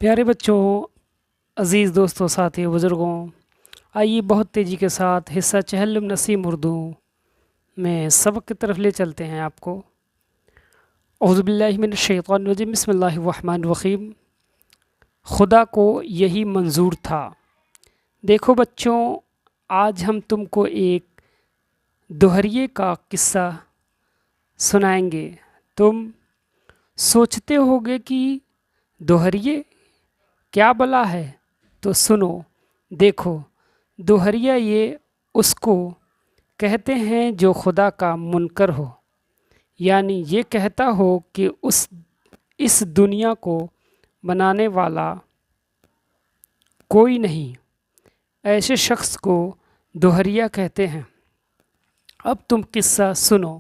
پیارے بچوں، عزیز دوستوں، ساتھیوں، بزرگوں، آئیے بہت تیزی کے ساتھ حصہ چہلم نسیم اردو میں سبق کی طرف لے چلتے ہیں آپ کو۔ اعوذ باللہ من الشیطان الرجیم، بسم اللہ الرحمن الرحیم۔ خدا کو یہی منظور تھا۔ دیکھو بچوں، آج ہم تم کو ایک دوہریے کا قصہ سنائیں گے۔ تم سوچتے ہوگے کہ دوہریے کیا بلا ہے؟ تو سنو، دیکھو، دوہریا یہ اس کو کہتے ہیں جو خدا کا منکر ہو، یعنی یہ کہتا ہو کہ اس دنیا کو بنانے والا کوئی نہیں۔ ایسے شخص کو دوہریا کہتے ہیں۔ اب تم قصہ سنو۔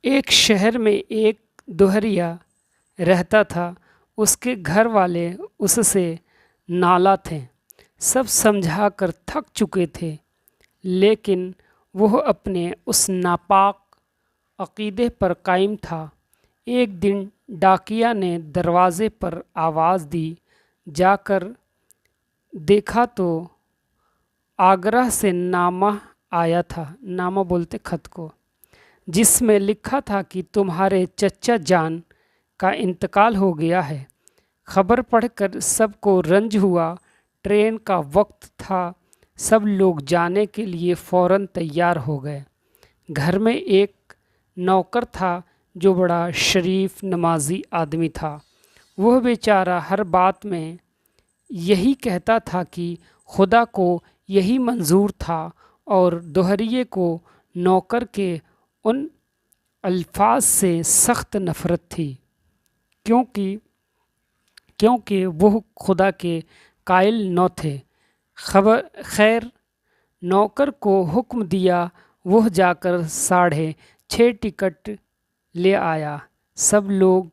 ایک شہر میں ایک دوہریا رہتا تھا۔ اس کے گھر والے اس سے نالاں تھے، سب سمجھا کر تھک چکے تھے، لیکن وہ اپنے اس ناپاک عقیدے پر قائم تھا۔ ایک دن ڈاکیا نے دروازے پر آواز دی۔ جا کر دیکھا تو آگرہ سے نامہ آیا تھا، نامہ بولتے خط کو، جس میں لکھا تھا کہ تمہارے چچا جان کا انتقال ہو گیا ہے۔ خبر پڑھ کر سب کو رنج ہوا۔ ٹرین کا وقت تھا، سب لوگ جانے کے لیے فوراً تیار ہو گئے۔ گھر میں ایک نوکر تھا جو بڑا شریف نمازی آدمی تھا۔ وہ بیچارہ ہر بات میں یہی کہتا تھا کہ خدا کو یہی منظور تھا، اور دوہریے کو نوکر کے ان الفاظ سے سخت نفرت تھی، کیونکہ وہ خدا کے قائل نہ تھے۔ خیر، نوکر کو حکم دیا، وہ جا کر 6.5 ٹکٹ لے آیا۔ سب لوگ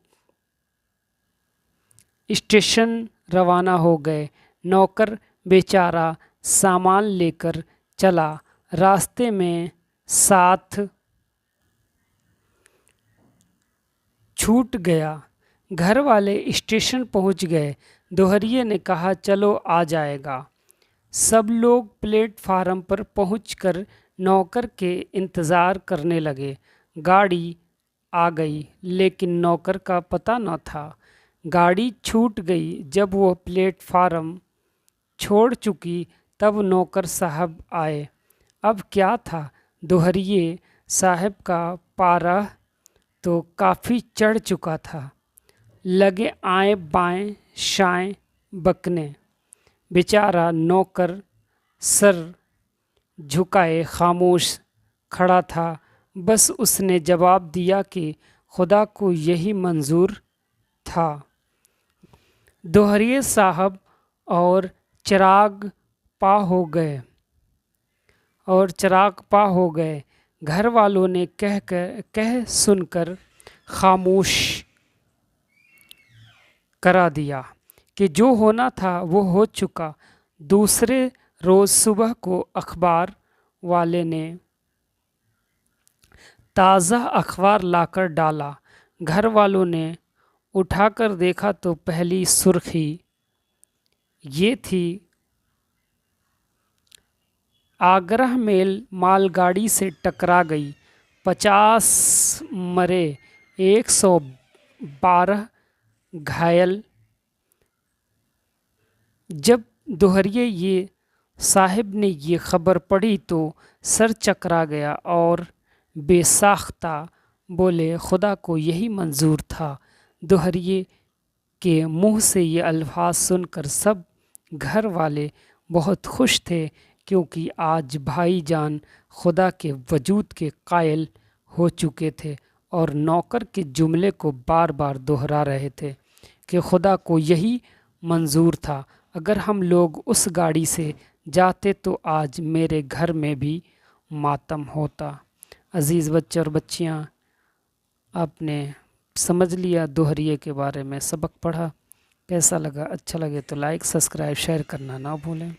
اسٹیشن روانہ ہو گئے۔ نوکر بیچارہ سامان لے کر چلا، راستے میں ساتھ چھوٹ گیا۔ گھر والے اسٹیشن پہنچ گئے۔ دوہریے نے کہا چلو آ جائے گا۔ سب لوگ پلیٹ فارم پر پہنچ کر نوکر کے انتظار کرنے لگے۔ گاڑی آ گئی، لیکن نوکر کا پتہ نہ تھا۔ گاڑی چھوٹ گئی۔ جب وہ پلیٹ فارم چھوڑ چکی تب نوکر صاحب آئے۔ اب کیا تھا، دوہریے صاحب کا پارہ تو کافی چڑھ چکا تھا، لگے آئیں بائیں شائیں بکنے۔ بیچارہ نوکر سر جھکائے خاموش کھڑا تھا۔ بس اس نے جواب دیا کہ خدا کو یہی منظور تھا۔ دوہریے صاحب اور چراغ پا ہو گئے۔ گھر والوں نے کہہ سن کر خاموش کرا دیا کہ جو ہونا تھا وہ ہو چکا۔ دوسرے روز صبح کو اخبار والے نے تازہ اخبار لا کر ڈالا۔ گھر والوں نے اٹھا کر دیکھا تو پہلی سرخی یہ تھی، آگرہ میل مال گاڑی سے ٹکرا گئی، 50 مرے، 112 گھائل۔ جب دوہریے صاحب نے یہ خبر پڑھی تو سر چکرا گیا اور بے ساختہ بولے خدا کو یہی منظور تھا۔ دوہریے کے منہ سے یہ الفاظ سن کر سب گھر والے بہت خوش تھے، کیونکہ آج بھائی جان خدا کے وجود کے قائل ہو چکے تھے اور نوکر کے جملے کو بار بار دہرا رہے تھے کہ خدا کو یہی منظور تھا۔ اگر ہم لوگ اس گاڑی سے جاتے تو آج میرے گھر میں بھی ماتم ہوتا۔ عزیز بچے اور بچیاں، آپ نے سمجھ لیا دوہریے کے بارے میں، سبق پڑھا، کیسا لگا؟ اچھا لگے تو لائک، سبسکرائب، شیئر کرنا نہ بھولیں۔